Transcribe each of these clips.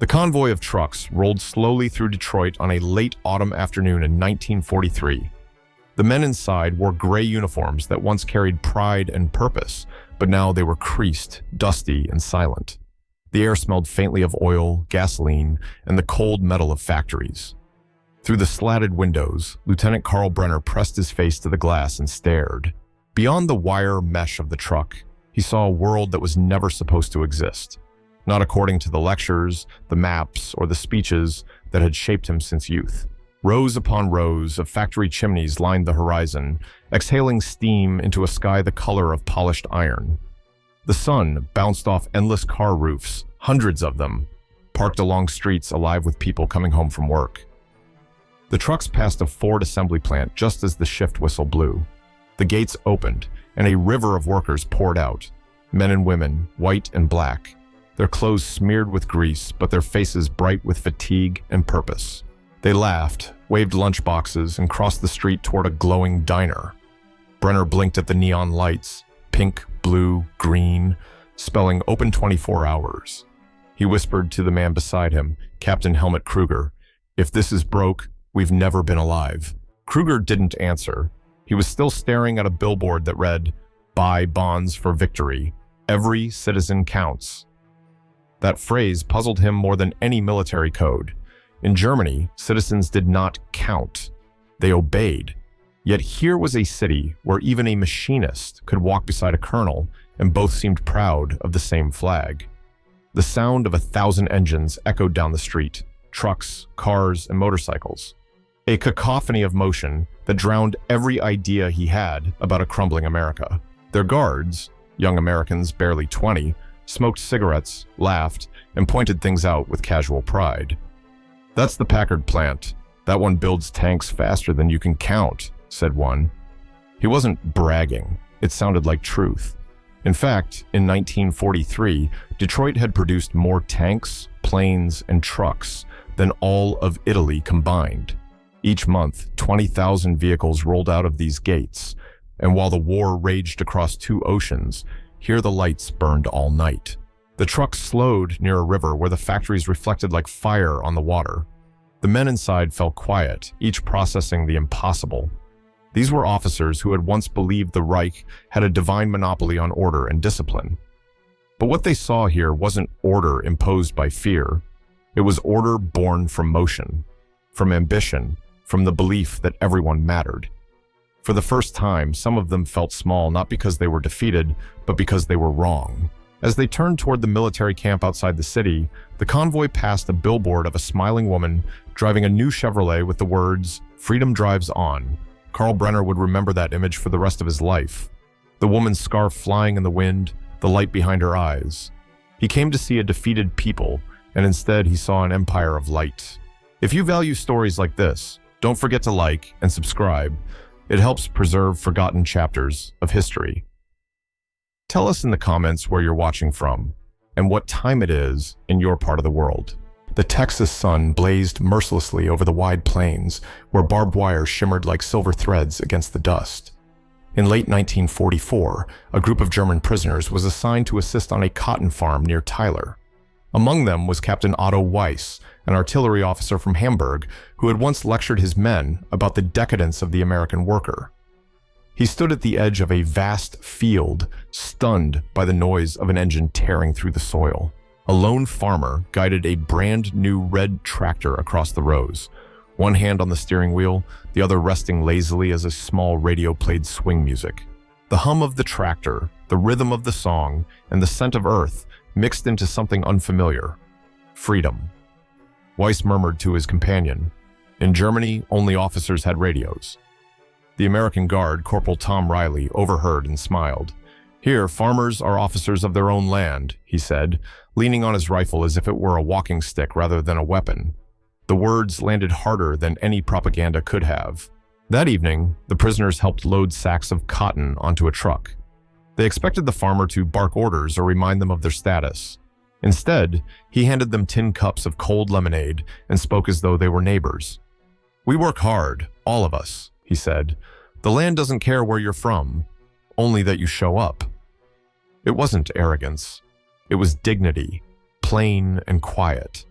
The convoy of trucks rolled slowly through Detroit on a late autumn afternoon in 1943. The men inside wore gray uniforms that once carried pride and purpose, but now they were creased, dusty, and silent. The air smelled faintly of oil, gasoline, and the cold metal of factories. Through the slatted windows, Lieutenant Carl Brenner pressed his face to the glass and stared. Beyond the wire mesh of the truck, he saw a world that was never supposed to exist. Not according to the lectures, the maps, or the speeches that had shaped him since youth. Rows upon rows of factory chimneys lined the horizon, exhaling steam into a sky the color of polished iron. The sun bounced off endless car roofs, hundreds of them, parked along streets alive with people coming home from work. The trucks passed a Ford assembly plant just as the shift whistle blew. The gates opened, and a river of workers poured out. Men and women, white and black, their clothes smeared with grease, but their faces bright with fatigue and purpose. They laughed, waved lunchboxes, and crossed the street toward a glowing diner. Brenner blinked at the neon lights, pink, blue, green, spelling open 24 hours. He whispered to the man beside him, Captain Helmut Kruger, "If this is broke, we've never been alive." Kruger didn't answer. He was still staring at a billboard that read, "Buy bonds for victory. Every citizen counts." That phrase puzzled him more than any military code. In Germany, citizens did not count. They obeyed. Yet here was a city where even a machinist could walk beside a colonel, and both seemed proud of the same flag. The sound of 1,000 engines echoed down the street, trucks, cars, and motorcycles. A cacophony of motion that drowned every idea he had about a crumbling America. Their guards, young Americans barely 20, smoked cigarettes, laughed, and pointed things out with casual pride. "That's the Packard plant. That one builds tanks faster than you can count," said one. He wasn't bragging. It sounded like truth. In fact, in 1943, Detroit had produced more tanks, planes, and trucks than all of Italy combined. Each month, 20,000 vehicles rolled out of these gates, and while the war raged across 2 oceans, here the lights burned all night. The trucks slowed near a river where the factories reflected like fire on the water. The men inside fell quiet, each processing the impossible. These were officers who had once believed the Reich had a divine monopoly on order and discipline. But what they saw here wasn't order imposed by fear. It was order born from motion, from ambition, from the belief that everyone mattered. For the first time, some of them felt small not because they were defeated, but because they were wrong. As they turned toward the military camp outside the city, the convoy passed a billboard of a smiling woman driving a new Chevrolet with the words, "Freedom drives on." Carl Brenner would remember that image for the rest of his life. The woman's scarf flying in the wind, the light behind her eyes. He came to see a defeated people, and instead he saw an empire of light. If you value stories like this, don't forget to like and subscribe. It helps preserve forgotten chapters of history. Tell us in the comments where you're watching from and what time it is in your part of the world. The Texas sun blazed mercilessly over the wide plains where barbed wire shimmered like silver threads against the dust. In late 1944, a group of German prisoners was assigned to assist on a cotton farm near Tyler. Among them was Captain Otto Weiss, an artillery officer from Hamburg who had once lectured his men about the decadence of the American worker. He stood at the edge of a vast field, stunned by the noise of an engine tearing through the soil. A lone farmer guided a brand new red tractor across the rows, one hand on the steering wheel, the other resting lazily as a small radio played swing music. The hum of the tractor, the rhythm of the song, and the scent of earth mixed into something unfamiliar. Freedom. Weiss murmured to his companion, "In Germany, only officers had radios." The American guard, Corporal Tom Riley, overheard and smiled. "Here, farmers are officers of their own land," he said, leaning on his rifle as if it were a walking stick rather than a weapon. The words landed harder than any propaganda could have. That evening, the prisoners helped load sacks of cotton onto a truck. They expected the farmer to bark orders or remind them of their status. Instead, he handed them tin cups of cold lemonade and spoke as though they were neighbors. "We work hard, all of us," he said. "The land doesn't care where you're from, only that you show up." It wasn't arrogance. It was dignity, plain and quiet.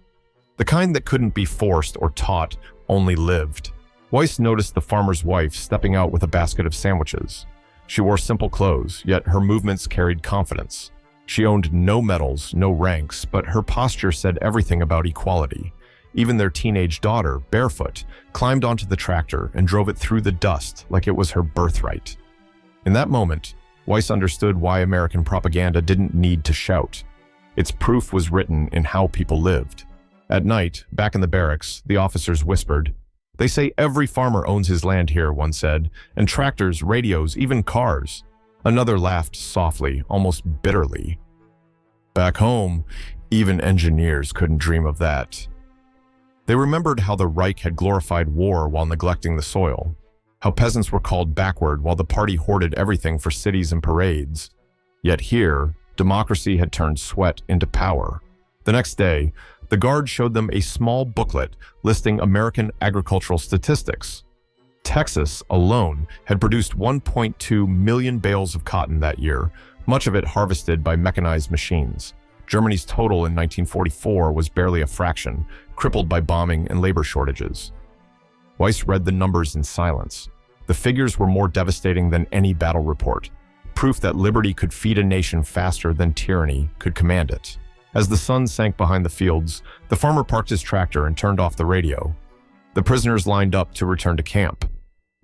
The kind that couldn't be forced or taught, only lived. Weiss noticed the farmer's wife stepping out with a basket of sandwiches. She wore simple clothes, yet her movements carried confidence. She owned no medals, no ranks, but her posture said everything about equality. Even their teenage daughter, barefoot, climbed onto the tractor and drove it through the dust like it was her birthright. In that moment, Weiss understood why American propaganda didn't need to shout. Its proof was written in how people lived. At night, back in the barracks, the officers whispered, "They say every farmer owns his land here," one said, "and tractors, radios, even cars." Another laughed softly, almost bitterly. Back home, even engineers couldn't dream of that. They remembered how the Reich had glorified war while neglecting the soil, how peasants were called backward while the party hoarded everything for cities and parades. Yet here, democracy had turned sweat into power. The next day, the Guard showed them a small booklet listing American agricultural statistics. Texas alone had produced 1.2 million bales of cotton that year, much of it harvested by mechanized machines. Germany's total in 1944 was barely a fraction, crippled by bombing and labor shortages. Weiss read the numbers in silence. The figures were more devastating than any battle report, proof that liberty could feed a nation faster than tyranny could command it. As the sun sank behind the fields, the farmer parked his tractor and turned off the radio. The prisoners lined up to return to camp.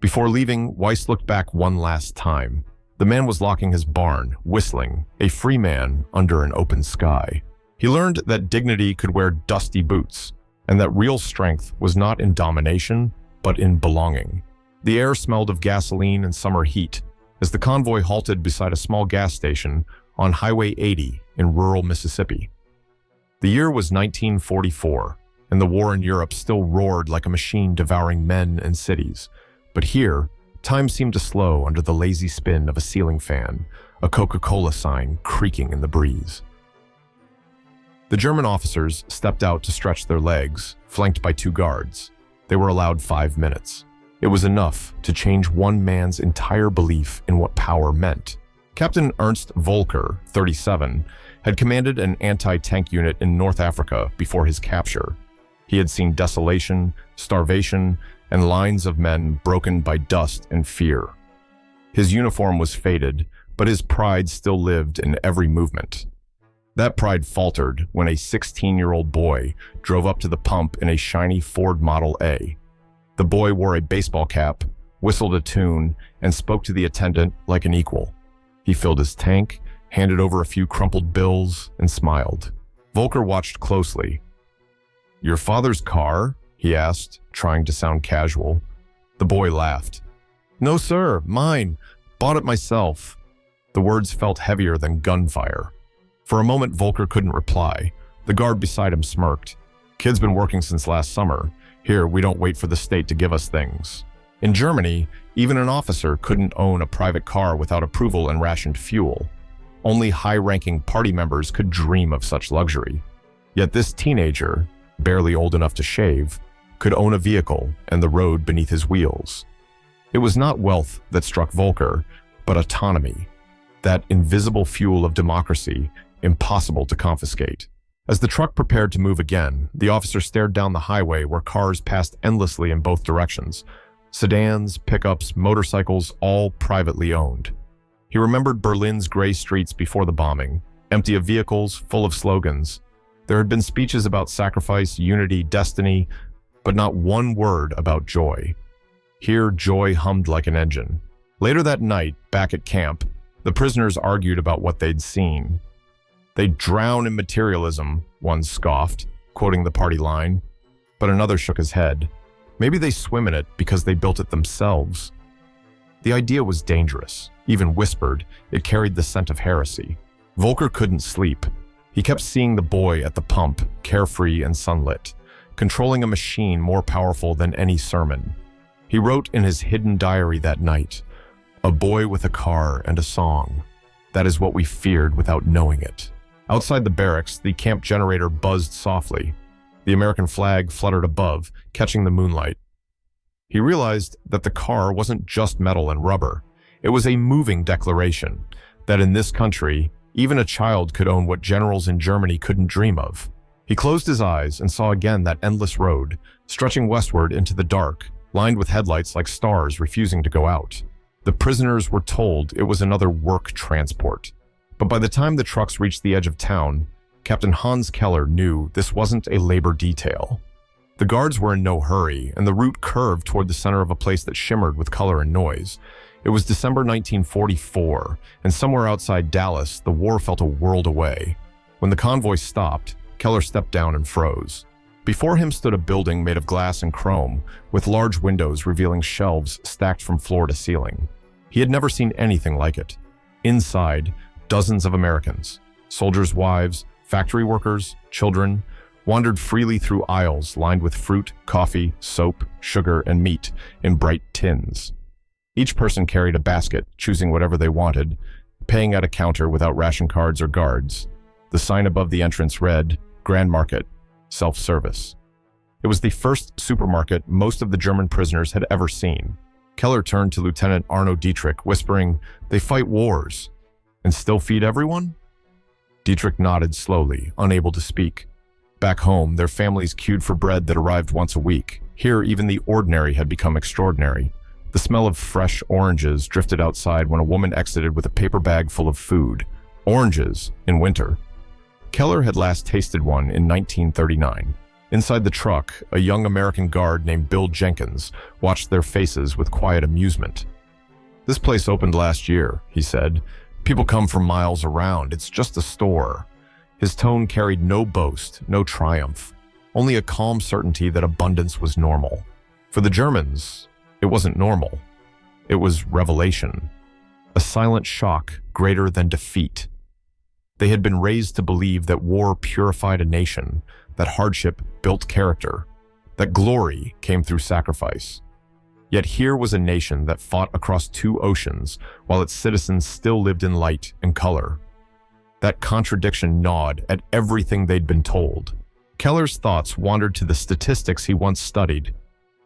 Before leaving, Weiss looked back one last time. The man was locking his barn, whistling, a free man under an open sky. He learned that dignity could wear dusty boots, and that real strength was not in domination, but in belonging. The air smelled of gasoline and summer heat as the convoy halted beside a small gas station on Highway 80 in rural Mississippi. The year was 1944, and the war in Europe still roared like a machine devouring men and cities. But here, time seemed to slow under the lazy spin of a ceiling fan, a Coca-Cola sign creaking in the breeze. The German officers stepped out to stretch their legs, flanked by 2 guards. They were allowed 5 minutes. It was enough to change one man's entire belief in what power meant. Captain Ernst Volker, 37, had commanded an anti-tank unit in North Africa before his capture. He had seen desolation, starvation, and lines of men broken by dust and fear. His uniform was faded, but his pride still lived in every movement. That pride faltered when a 16-year-old boy drove up to the pump in a shiny Ford Model A. The boy wore a baseball cap, whistled a tune, and spoke to the attendant like an equal. He filled his tank, handed over a few crumpled bills, and smiled. Volker watched closely. "Your father's car?" he asked, trying to sound casual. The boy laughed. "No, sir, mine. Bought it myself." The words felt heavier than gunfire. For a moment, Volker couldn't reply. The guard beside him smirked. "Kid's been working since last summer. Here, we don't wait for the state to give us things." In Germany, even an officer couldn't own a private car without approval and rationed fuel. Only high-ranking party members could dream of such luxury. Yet this teenager, barely old enough to shave, could own a vehicle and the road beneath his wheels. It was not wealth that struck Volker, but autonomy, that invisible fuel of democracy, impossible to confiscate. As the truck prepared to move again, the officer stared down the highway where cars passed endlessly in both directions. Sedans, pickups, motorcycles, all privately owned. He remembered Berlin's gray streets before the bombing, empty of vehicles, full of slogans. There had been speeches about sacrifice, unity, destiny, but not one word about joy. Here, joy hummed like an engine. Later that night, back at camp, the prisoners argued about what they'd seen. "They'd drown in materialism," one scoffed, quoting the party line, but another shook his head. Maybe they swim in it because they built it themselves. The idea was dangerous. Even whispered, it carried the scent of heresy. Volker couldn't sleep. He kept seeing the boy at the pump, carefree and sunlit, controlling a machine more powerful than any sermon. He wrote in his hidden diary that night, "A boy with a car and a song. That is what we feared without knowing it." Outside the barracks, the camp generator buzzed softly. The American flag fluttered above, catching the moonlight. He realized that the car wasn't just metal and rubber. It was a moving declaration that in this country, even a child could own what generals in Germany couldn't dream of. He closed his eyes and saw again that endless road, stretching westward into the dark, lined with headlights like stars refusing to go out. The prisoners were told it was another work transport. But by the time the trucks reached the edge of town, Captain Hans Keller knew this wasn't a labor detail. The guards were in no hurry, and the route curved toward the center of a place that shimmered with color and noise. It was December 1944, and somewhere outside Dallas, the war felt a world away. When the convoy stopped, Keller stepped down and froze. Before him stood a building made of glass and chrome, with large windows revealing shelves stacked from floor to ceiling. He had never seen anything like it. Inside, dozens of Americans, soldiers' wives, factory workers, children, wandered freely through aisles lined with fruit, coffee, soap, sugar, and meat in bright tins. Each person carried a basket, choosing whatever they wanted, paying at a counter without ration cards or guards. The sign above the entrance read, "Grand Market, Self-Service." It was the first supermarket most of the German prisoners had ever seen. Keller turned to Lieutenant Arno Dietrich, whispering, "They fight wars and still feed everyone?" Dietrich nodded slowly, unable to speak. Back home, their families queued for bread that arrived once a week. Here, even the ordinary had become extraordinary. The smell of fresh oranges drifted outside when a woman exited with a paper bag full of food. Oranges in winter. Keller had last tasted one in 1939. Inside the truck, a young American guard named Bill Jenkins watched their faces with quiet amusement. "This place opened last year," he said. "People come from miles around. It's just a store." His tone carried no boast, no triumph, only a calm certainty that abundance was normal. For the Germans, it wasn't normal. It was revelation. A silent shock greater than defeat. They had been raised to believe that war purified a nation, that hardship built character, that glory came through sacrifice. Yet here was a nation that fought across 2 oceans while its citizens still lived in light and color. That contradiction gnawed at everything they'd been told. Keller's thoughts wandered to the statistics he once studied.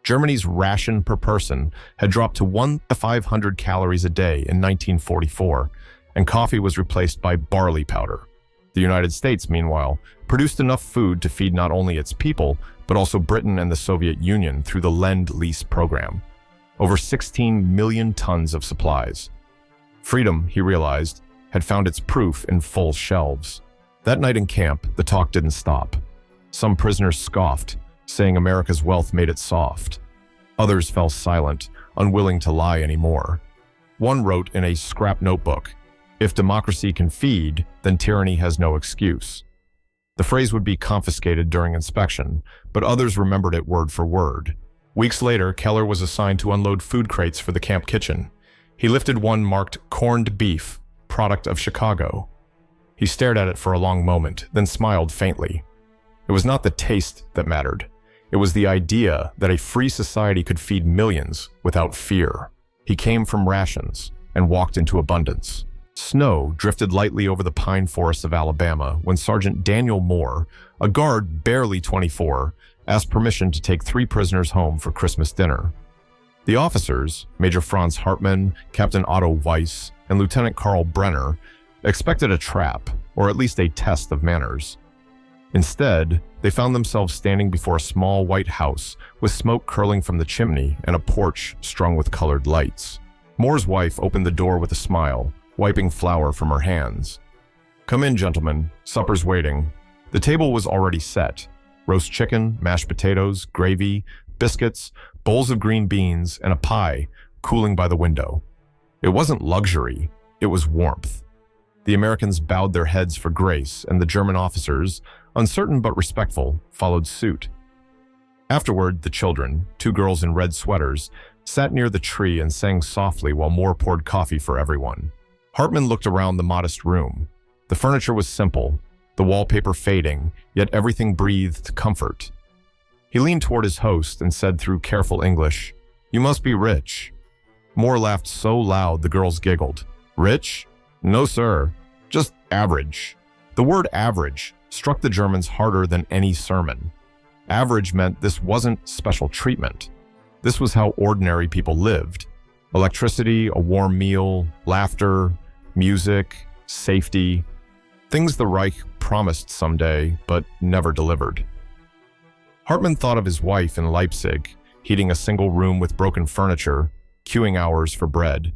Germany's ration per person had dropped to 1,500 calories a day in 1944, and coffee was replaced by barley powder. The United States, meanwhile, produced enough food to feed not only its people, but also Britain and the Soviet Union through the Lend-Lease program. Over 16 million tons of supplies. Freedom, he realized, had found its proof in full shelves. That night in camp, the talk didn't stop. Some prisoners scoffed, saying America's wealth made it soft. Others fell silent, unwilling to lie anymore. One wrote in a scrap notebook, "If democracy can feed, then tyranny has no excuse." The phrase would be confiscated during inspection, but others remembered it word for word. Weeks later, Keller was assigned to unload food crates for the camp kitchen. He lifted one marked corned beef, product of Chicago. He stared at it for a long moment, then smiled faintly. It was not the taste that mattered. It was the idea that a free society could feed millions without fear. He came from rations and walked into abundance. Snow drifted lightly over the pine forests of Alabama when Sergeant Daniel Moore, a guard barely 24, asked permission to take 3 prisoners home for Christmas dinner. The officers, Major Franz Hartmann, Captain Otto Weiss, and Lieutenant Karl Brenner, expected a trap, or at least a test of manners. Instead, they found themselves standing before a small white house with smoke curling from the chimney and a porch strung with colored lights. Moore's wife opened the door with a smile, wiping flour from her hands. "Come in, gentlemen. Supper's waiting." The table was already set. Roast chicken, mashed potatoes, gravy, biscuits, bowls of green beans, and a pie cooling by the window. It wasn't luxury, it was warmth. The Americans bowed their heads for grace, and the German officers, uncertain but respectful, followed suit. Afterward, the children, 2 girls in red sweaters, sat near the tree and sang softly while Moore poured coffee for everyone. Hartmann looked around the modest room. The furniture was simple, the wallpaper fading, yet everything breathed comfort. He leaned toward his host and said through careful English, "You must be rich." Moore laughed so loud the girls giggled. "Rich? No, sir. Just average." The word average struck the Germans harder than any sermon. Average meant this wasn't special treatment. This was how ordinary people lived. Electricity, a warm meal, laughter, music, safety. Things the Reich promised someday, but never delivered. Hartman thought of his wife in Leipzig, heating a single room with broken furniture, queuing hours for bread.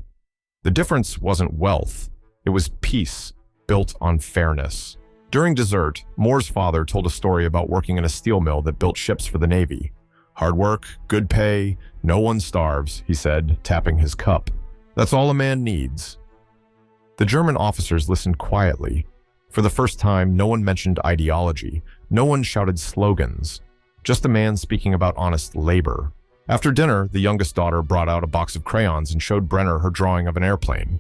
The difference wasn't wealth, it was peace built on fairness. During dessert, Moore's father told a story about working in a steel mill that built ships for the Navy. Hard work, good pay, no one starves, he said, tapping his cup. That's all a man needs. The German officers listened quietly. For the first time, no one mentioned ideology. No one shouted slogans. Just a man speaking about honest labor. After dinner, the youngest daughter brought out a box of crayons and showed Brenner her drawing of an airplane.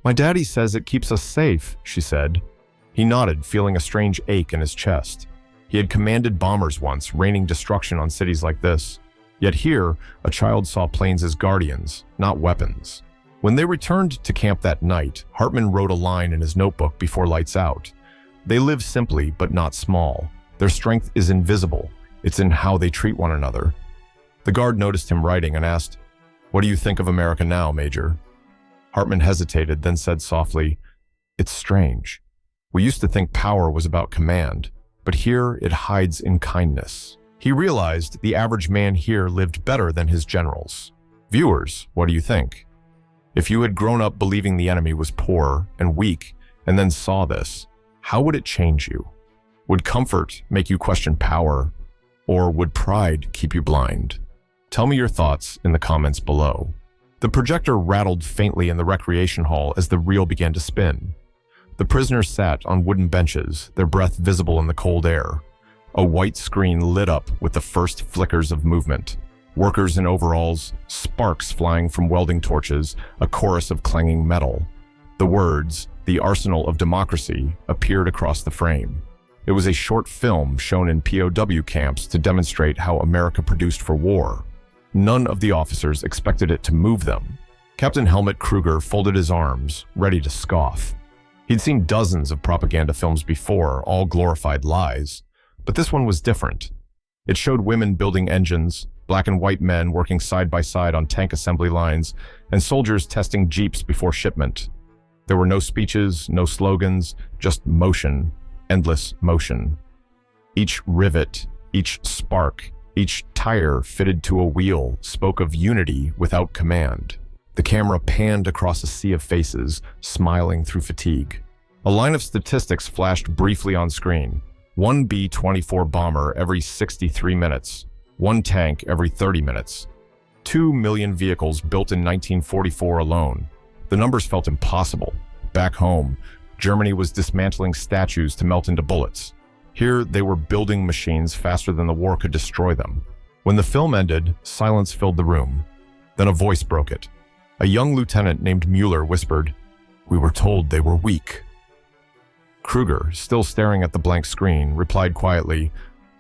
"My daddy says it keeps us safe," she said. He nodded, feeling a strange ache in his chest. He had commanded bombers once, raining destruction on cities like this. Yet here, a child saw planes as guardians, not weapons. When they returned to camp that night, Hartman wrote a line in his notebook before lights out. They live simply, but not small. Their strength is invisible. It's in how they treat one another. The guard noticed him writing and asked, "What do you think of America now, Major?" Hartman hesitated, then said softly, "It's strange. We used to think power was about command, but here it hides in kindness." He realized the average man here lived better than his generals. Viewers, what do you think? If you had grown up believing the enemy was poor and weak and then saw this, how would it change you? Would comfort make you question power, or would pride keep you blind? Tell me your thoughts in the comments below. The projector rattled faintly in the recreation hall as the reel began to spin. The prisoners sat on wooden benches, their breath visible in the cold air. A white screen lit up with the first flickers of movement. Workers in overalls, sparks flying from welding torches, a chorus of clanging metal. The words, "The Arsenal of Democracy," appeared across the frame. It was a short film shown in POW camps to demonstrate how America produced for war. None of the officers expected it to move them. Captain Helmut Kruger folded his arms, ready to scoff. He'd seen dozens of propaganda films before, all glorified lies. But this one was different. It showed women building engines, black and white men working side by side on tank assembly lines, and soldiers testing jeeps before shipment. There were no speeches, no slogans, just motion, endless motion. Each rivet, each spark, each tire fitted to a wheel spoke of unity without command. The camera panned across a sea of faces, smiling through fatigue. A line of statistics flashed briefly on screen. One B-24 bomber every 63 minutes. One tank every 30 minutes. 2 million vehicles built in 1944 alone. The numbers felt impossible. Back home, Germany was dismantling statues to melt into bullets. Here, they were building machines faster than the war could destroy them. When the film ended, silence filled the room. Then a voice broke it. A young lieutenant named Mueller whispered, "We were told they were weak." Kruger, still staring at the blank screen, replied quietly,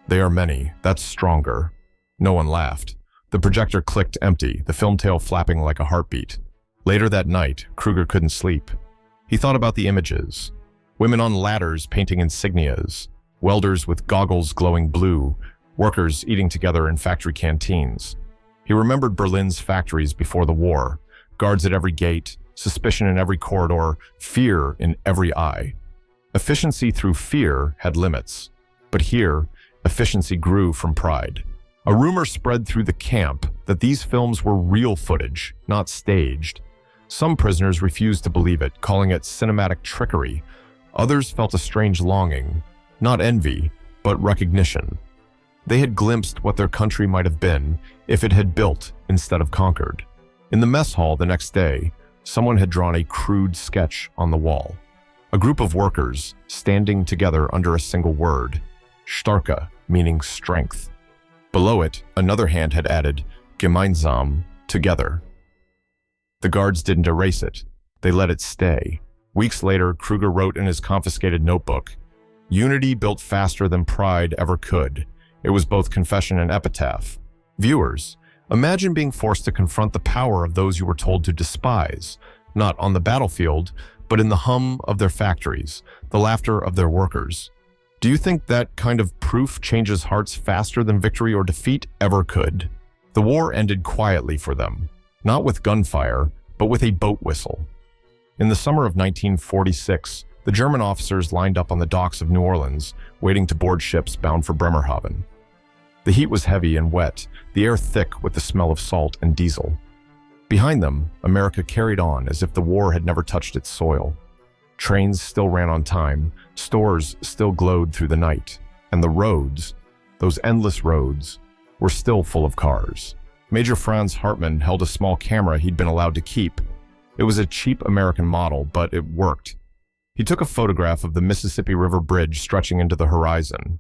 "They are many, that's stronger." No one laughed. The projector clicked empty, the film tail flapping like a heartbeat. Later that night, Kruger couldn't sleep. He thought about the images. Women on ladders painting insignias, welders with goggles glowing blue, workers eating together in factory canteens. He remembered Berlin's factories before the war, guards at every gate, suspicion in every corridor, fear in every eye. Efficiency through fear had limits, but here, efficiency grew from pride. A rumor spread through the camp that these films were real footage, not staged. Some prisoners refused to believe it, calling it cinematic trickery. Others felt a strange longing, not envy, but recognition. They had glimpsed what their country might have been if it had built instead of conquered. In the mess hall the next day, someone had drawn a crude sketch on the wall. A group of workers standing together under a single word, Starke, meaning strength. Below it, another hand had added, Gemeinsam, together. The guards didn't erase it. They let it stay. Weeks later, Kruger wrote in his confiscated notebook, "Unity built faster than pride ever could." It was both confession and epitaph. Viewers, imagine being forced to confront the power of those you were told to despise, not on the battlefield, but in the hum of their factories, the laughter of their workers. Do you think that kind of proof changes hearts faster than victory or defeat ever could? The war ended quietly for them, not with gunfire, but with a boat whistle. In the summer of 1946, The German officers lined up on the docks of New Orleans, waiting to board ships bound for Bremerhaven. The heat was heavy and wet, the air thick with the smell of salt and diesel. Behind them, America carried on as if the war had never touched its soil. Trains still ran on time, stores still glowed through the night, and the roads, those endless roads, were still full of cars. Major Franz Hartmann held a small camera he'd been allowed to keep. It was a cheap American model, but it worked. He took a photograph of the Mississippi River Bridge stretching into the horizon.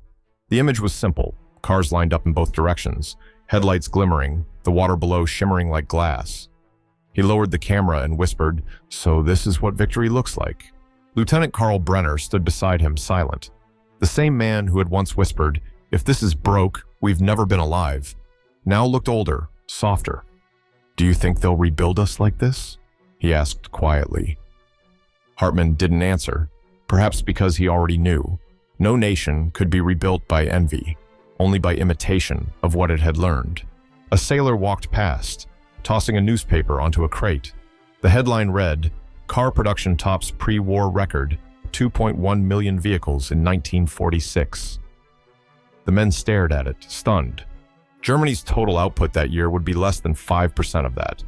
The image was simple, cars lined up in both directions, headlights glimmering, the water below shimmering like glass. He lowered the camera and whispered, "So this is what victory looks like." Lieutenant Carl Brenner stood beside him, silent. The same man who had once whispered, "If this is broke, we've never been alive," now looked older, softer. "Do you think they'll rebuild us like this?" he asked quietly. Hartmann didn't answer, perhaps because he already knew. No nation could be rebuilt by envy, only by imitation of what it had learned. A sailor walked past, tossing a newspaper onto a crate. The headline read, "Car production tops pre-war record, 2.1 million vehicles in 1946. The men stared at it, stunned. Germany's total output that year would be less than 5% of that.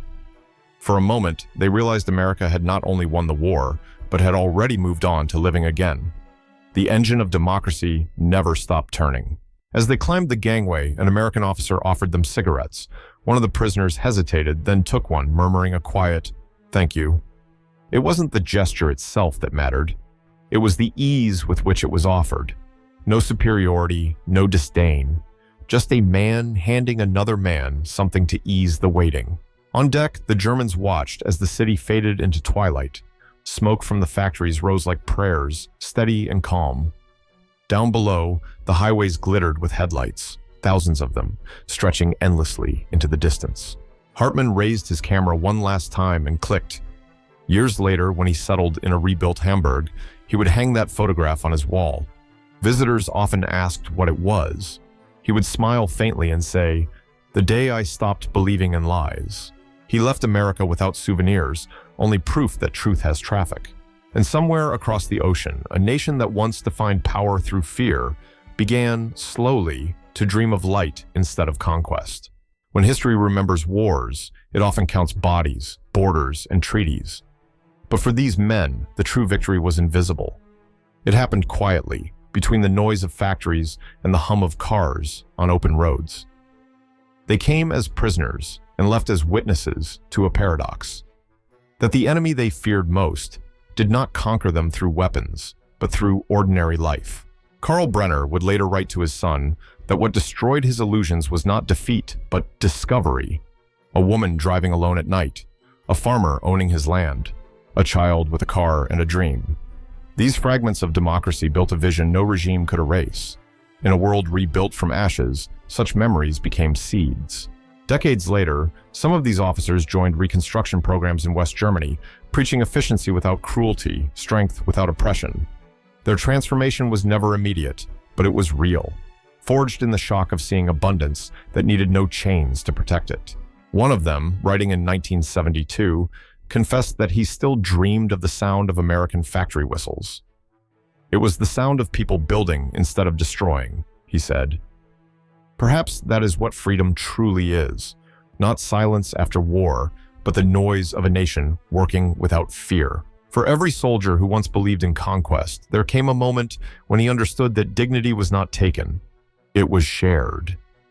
For a moment, they realized America had not only won the war, but had already moved on to living again. The engine of democracy never stopped turning. As they climbed the gangway, an American officer offered them cigarettes. One of the prisoners hesitated, then took one, murmuring a quiet, "Thank you." It wasn't the gesture itself that mattered. It was the ease with which it was offered. No superiority, no disdain. Just a man handing another man something to ease the waiting. On deck, the Germans watched as the city faded into twilight. Smoke from the factories rose like prayers, steady and calm. Down below, the highways glittered with headlights, thousands of them, stretching endlessly into the distance. Hartmann raised his camera one last time and clicked. Years later, when he settled in a rebuilt Hamburg, he would hang that photograph on his wall. Visitors often asked what it was. He would smile faintly and say, "The day I stopped believing in lies." He left America without souvenirs, only proof that truth has traffic. And somewhere across the ocean, a nation that once defined power through fear began, slowly, to dream of light instead of conquest. When history remembers wars, it often counts bodies, borders, and treaties. But for these men, the true victory was invisible. It happened quietly, between the noise of factories and the hum of cars on open roads. They came as prisoners and left as witnesses to a paradox. That the enemy they feared most did not conquer them through weapons, but through ordinary life. Carl Brenner would later write to his son that what destroyed his illusions was not defeat, but discovery. A woman driving alone at night, a farmer owning his land, a child with a car and a dream. These fragments of democracy built a vision no regime could erase. In a world rebuilt from ashes, such memories became seeds. Decades later, some of these officers joined reconstruction programs in West Germany, preaching efficiency without cruelty, strength without oppression. Their transformation was never immediate, but it was real, forged in the shock of seeing abundance that needed no chains to protect it. One of them, writing in 1972, confessed that he still dreamed of the sound of American factory whistles. "It was the sound of people building instead of destroying," he said. Perhaps that is what freedom truly is, not silence after war, but the noise of a nation working without fear. For every soldier who once believed in conquest, there came a moment when he understood that dignity was not taken, it was shared.